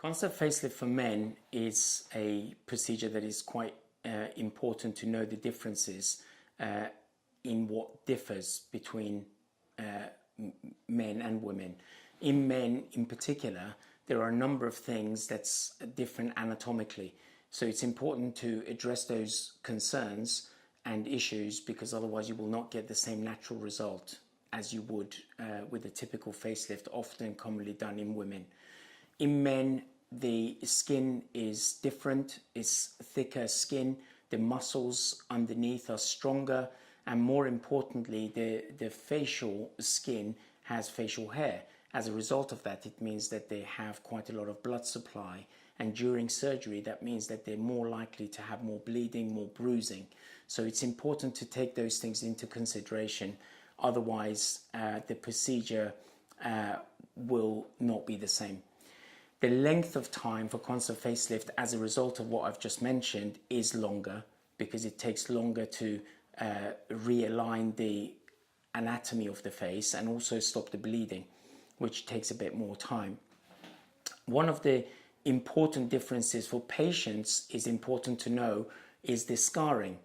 Concept facelift for men is a procedure that is quite important to know the differences in what differs between men and women. In men in particular, there are a number of things that's different anatomically. So it's important to address those concerns and issues, because otherwise you will not get the same natural result as you would with a typical facelift, often commonly done in women. In men, the skin is different, it's thicker skin, the muscles underneath are stronger, and more importantly, the facial skin has facial hair. As a result of that, it means that they have quite a lot of blood supply, and during surgery that means that they're more likely to have more bleeding, more bruising. So it's important to take those things into consideration, otherwise the procedure will not be the same. The length of time for concept facelift as a result of what I've just mentioned is longer, because it takes longer to realign the anatomy of the face and also stop the bleeding, which takes a bit more time. One of the important differences for patients is important to know is the scarring.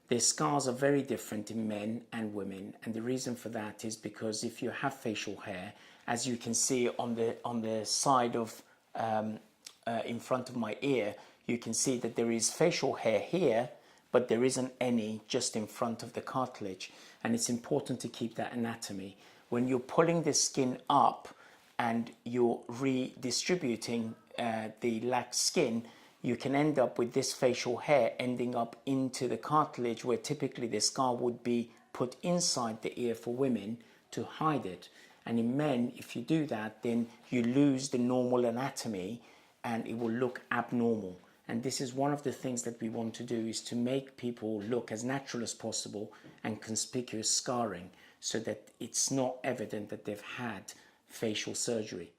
The scars are very different in men and women, and the reason for that is because if you have facial hair, as you can see on the side of in front of my ear, you can see that there is facial hair here, but there isn't any just in front of the cartilage, and it's important to keep that anatomy. When you're pulling the skin up and you're redistributing the lax skin, you can end up with this facial hair ending up into the cartilage, where typically the scar would be put inside the ear for women to hide it. And in men, if you do that, then you lose the normal anatomy and it will look abnormal. And this is one of the things that we want to do, is to make people look as natural as possible and conspicuous scarring, so that it's not evident that they've had facial surgery.